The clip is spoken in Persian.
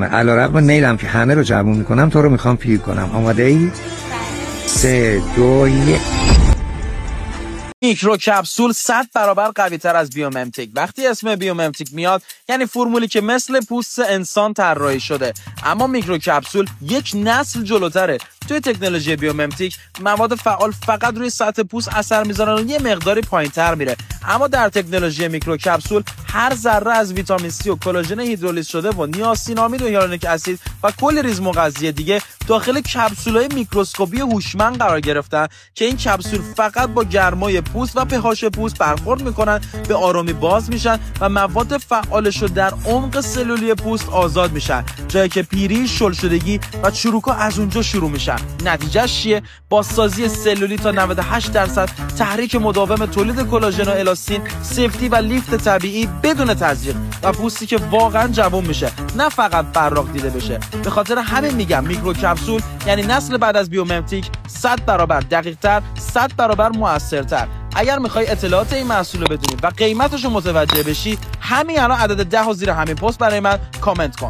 علیرغم میلم که همه رو جوون میکنم تو رو میخوام پیر کنم. آماده ای؟ 3 2 1. میکرو کپسول 100 برابر قوی تر از بیوممتیک. وقتی اسم بیوممتیک میاد یعنی فرمولی که مثل پوست انسان طراحی شده، اما میکرو کپسول یک نسل جلوتره. توی تکنولوژی بیوممتیک مواد فعال فقط روی سطح پوست اثر میذارن و یه مقداری پایینتر میره، اما در تکنولوژی میکرو کپسول هر ذره از ویتامین C و کلاژن هیدرولیز شده و نیاسینامید و هیالورونیک اسید و کلی ریز مغذی دیگه داخل کپسول‌های میکروسکوپی هوشمند قرار گرفتن که این کپسول فقط با گرمای پوست و pH پوست برخورد میکنن، به آرامی باز میشن و مواد فعالش رو در عمق سلولی پوست آزاد میشن، جایی که پیری، شل شدگی و چروک‌ها از اونجا شروع میشن. نتیجهش چیه؟ بازسازی سلولی تا 98%، تحریک مداوم تولید کلاژن و الاستین، سفتی و لیفت طبیعی بدون تزریق و پوستی که واقعا جوان میشه، نه فقط براق دیده بشه. به خاطر همین میگم میکرو کپسول یعنی نسل بعد از بیوممتیک 100 برابر دقیق‌تر، 100 برابر موثرتر. اگر میخوای اطلاعات این محصول رو بدونی و قیمتش رو متوجه بشی، همین الان عدد 10 رو زیر همین پست برای من کامنت کن.